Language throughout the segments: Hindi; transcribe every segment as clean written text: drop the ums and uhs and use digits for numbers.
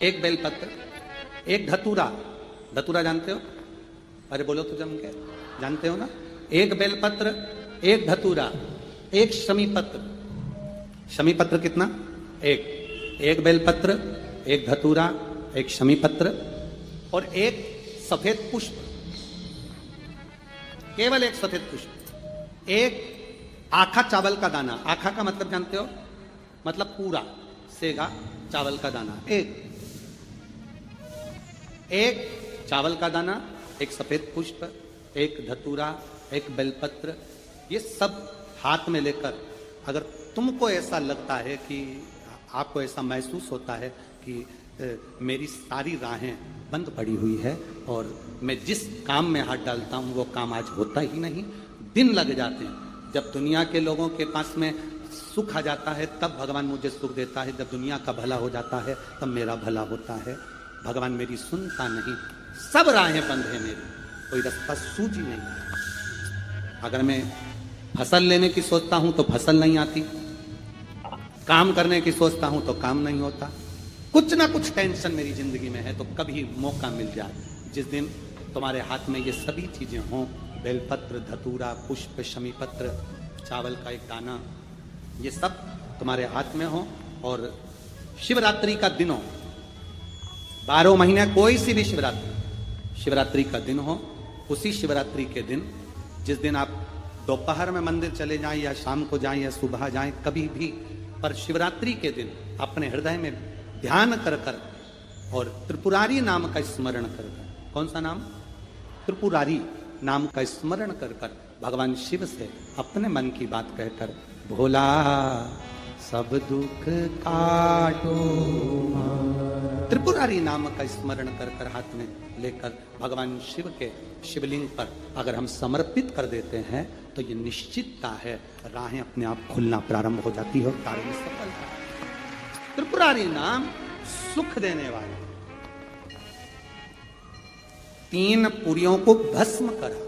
एक बेलपत्र, एक धतूरा। धतूरा जानते हो? अरे बोलो तो जम के, जानते हो ना? एक बेलपत्र, एक धतूरा, एक शमीपत्र। शमीपत्र कितना? एक बेलपत्र, एक धतूरा, एक शमीपत्र और एक सफेद पुष्प। केवल एक सफेद पुष्प। एक आखा चावल का दाना। आखा का मतलब जानते हो? मतलब पूरा सेगा चावल का दाना। एक चावल का दाना, एक सफेद पुष्प, एक धतूरा, एक बेलपत्र। ये सब हाथ में लेकर अगर तुमको ऐसा लगता है कि आपको ऐसा महसूस होता है कि मेरी सारी राहें बंद पड़ी हुई है और मैं जिस काम में हाथ डालता हूं वो काम आज होता ही नहीं, दिन लग जाते हैं। जब दुनिया के लोगों के पास में सुख आ जाता है तब भगवान मुझे सुख देता है, जब दुनिया का भला हो जाता है तब मेरा भला होता है। भगवान मेरी सुनता नहीं, सब राहें बंद है मेरी, कोई रास्ता सूझी नहीं। अगर मैं फसल लेने की सोचता हूं तो फसल नहीं आती, काम करने की सोचता हूं तो काम नहीं होता। कुछ ना कुछ टेंशन मेरी जिंदगी में है। तो कभी मौका मिल जाए जिस दिन तुम्हारे हाथ में ये सभी चीजें हों, बेलपत्र, धतूरा, पुष्प, शमीपत्र, चावल का एक दाना, ये सब तुम्हारे हाथ में हो और शिवरात्रि का दिन हो, 12 महीने कोई सी भी शिवरात्रि का दिन हो, उसी शिवरात्रि के दिन जिस दिन आप दोपहर में मंदिर चले जाएं या शाम को जाएं या सुबह जाएं, कभी भी, पर शिवरात्रि के दिन अपने हृदय में ध्यान कर कर और त्रिपुरारी नाम का स्मरण कर कर। कौन सा नाम? त्रिपुरारी नाम का स्मरण कर कर भगवान शिव से अपने मन की बात कहकर, भोला सब दुख काटो, त्रिपुरारी नाम का स्मरण कर कर हाथ में लेकर भगवान शिव के शिवलिंग पर अगर हम समर्पित कर देते हैं तो ये निश्चितता है राहें अपने आप खुलना प्रारंभ हो जाती है और कार्य में सफलता। त्रिपुरारी नाम सुख देने वाला। 3 पुरियों को भस्म करा।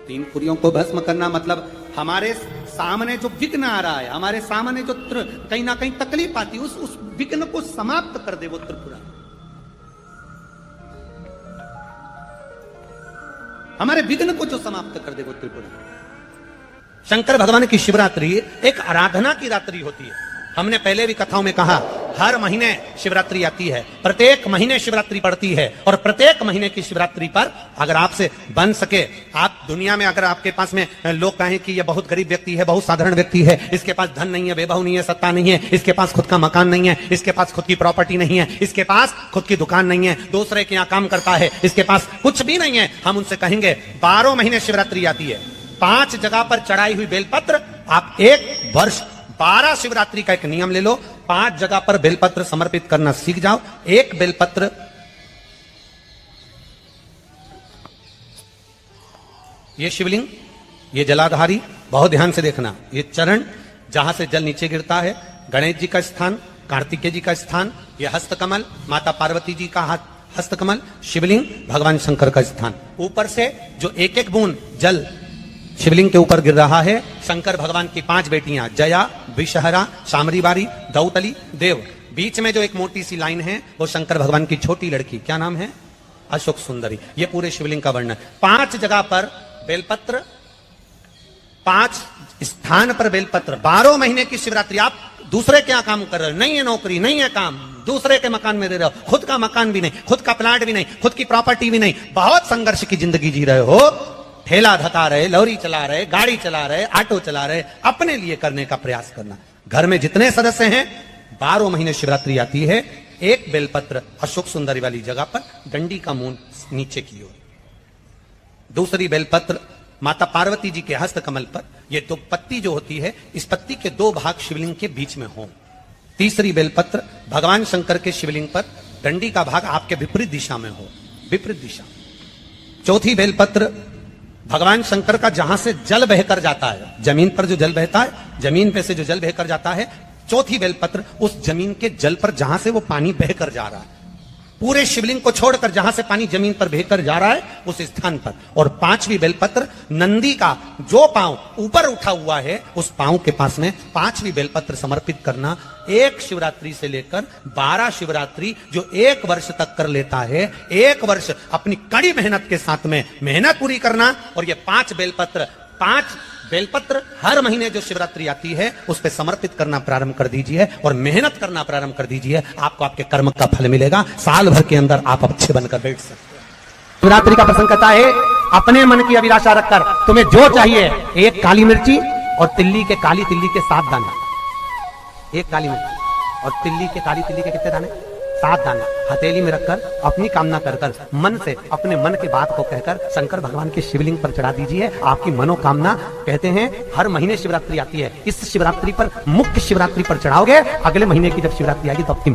3 पुरियों को भस्म करना मतलब हमारे सामने जो विघ्न आ रहा है, हमारे सामने जो कहीं ना कहीं तकलीफ आती है, उस विघ्न को समाप्त कर दे वो त्रिपुरा। हमारे विघ्न को जो समाप्त कर दे वो त्रिपुरा। शंकर भगवान की शिवरात्रि एक आराधना की रात्रि होती है। हमने पहले भी कथाओं में कहा, हर महीने शिवरात्रि आती है, प्रत्येक महीने शिवरात्रि पड़ती है और प्रत्येक महीने की शिवरात्रि पर अगर आपसे बन सके, आप दुनिया में अगर आपके पास में लोग कहें कि ये बहुत गरीब व्यक्ति है, बहुत साधारण व्यक्ति है, इसके पास धन नहीं है, वैभव नहीं है, सत्ता नहीं है, इसके पास खुद का मकान नहीं है, इसके पास खुद की प्रॉपर्टी नहीं है, इसके पास खुद की दुकान नहीं है, दूसरे के यहाँ काम करता है, इसके पास कुछ भी नहीं है, हम उनसे कहेंगे 12 महीने शिवरात्रि आती है, 5 जगह पर चढ़ाई हुई बेलपत्र, आप 1 वर्ष 12 शिवरात्रि का एक नियम ले लो, 5 जगह पर बेलपत्र समर्पित करना सीख जाओ। 1 बेलपत्र, ये शिवलिंग, ये जलाधारी, बहुत ध्यान से देखना, ये चरण जहां से जल नीचे गिरता है, गणेश जी का स्थान, कार्तिकेय जी का स्थान, ये हस्तकमल, माता पार्वती जी का हस्तकमल, शिवलिंग, भगवान शंकर का स्थान। ऊपर से जो एक एक बूंद जल शिवलिंग के ऊपर गिर रहा है, शंकर भगवान की 5 बेटियां, जया, विषहरा, शामरीबारी, दौतली, देव। बीच में जो एक मोटी सी लाइन है वो शंकर भगवान की छोटी लड़की, क्या नाम है? अशोक सुंदरी। ये पूरे शिवलिंग का वर्णन। 5 जगह पर बेलपत्र, 5 स्थान पर बेलपत्र। 12 महीने की शिवरात्रि। आप दूसरे के यहाँ काम कर रहे हो, नहीं है नौकरी, नहीं है काम, दूसरे के मकान में रह रहे हो, खुद का मकान भी नहीं, खुद का प्लाट भी नहीं, खुद की प्रॉपर्टी भी नहीं, बहुत संघर्ष की जिंदगी जी रहे हो, ठेला धका रहे, लौरी चला रहे, गाड़ी चला रहे, ऑटो चला रहे, अपने लिए करने का प्रयास करना। घर में जितने सदस्य हैं, 12 महीने शिवरात्रि आती है, 1 बेलपत्र अशोक सुंदरी वाली जगह पर, डंडी का मुंह नीचे की ओर। दूसरी बेलपत्र माता पार्वती जी के हस्त कमल पर, ये 2 पत्ती जो होती है, इस पत्ती के 2 भाग शिवलिंग के बीच में हो। तीसरी बेलपत्र भगवान शंकर के शिवलिंग पर, डंडी का भाग आपके विपरीत दिशा में हो, विपरीत दिशा। चौथी बेलपत्र भगवान शंकर का जहां से जल बहकर जाता है, जमीन पर जो जल बहता है, जमीन पे से जो जल बहकर जाता है, चौथी बेलपत्र उस जमीन के जल पर जहां से वो पानी बहकर जा रहा है, पूरे शिवलिंग को छोड़कर जहां से पानी जमीन पर बहकर जा रहा है उस स्थान पर, और 5वीं बेलपत्र नंदी का जो पांव ऊपर उठा हुआ है उस पांव के पास में 5वीं बेलपत्र समर्पित करना। एक शिवरात्रि से लेकर 12 शिवरात्रि जो 1 वर्ष तक कर लेता है, 1 वर्ष अपनी कड़ी मेहनत के साथ में मेहनत पूरी करना, और ये 5 बेलपत्र हर महीने जो शिवरात्रि आती है उस पे समर्पित करना प्रारंभ कर दीजिए और मेहनत करना प्रारंभ कर दीजिए। आपको आपके कर्म का फल मिलेगा। साल भर के अंदर आप अच्छे बनकर बैठ सकते हैं। शिवरात्रि का प्रसंग कहता है, अपने मन की अभिलाषा रखकर तुम्हें जो चाहिए, एक काली मिर्ची और काली तिल्ली के 7 दाने, एक काली मिर्ची और काली तिल्ली के कितने दाने? 7 दाने हथेली में रखकर अपनी कामना कर मन से अपने मन की बात को कहकर शंकर भगवान के शिवलिंग पर चढ़ा दीजिए। आपकी मनोकामना, कहते हैं हर महीने शिवरात्रि आती है, इस शिवरात्रि पर, मुख्य शिवरात्रि पर चढ़ाओगे, अगले महीने की जब शिवरात्रि आएगी तो अपनी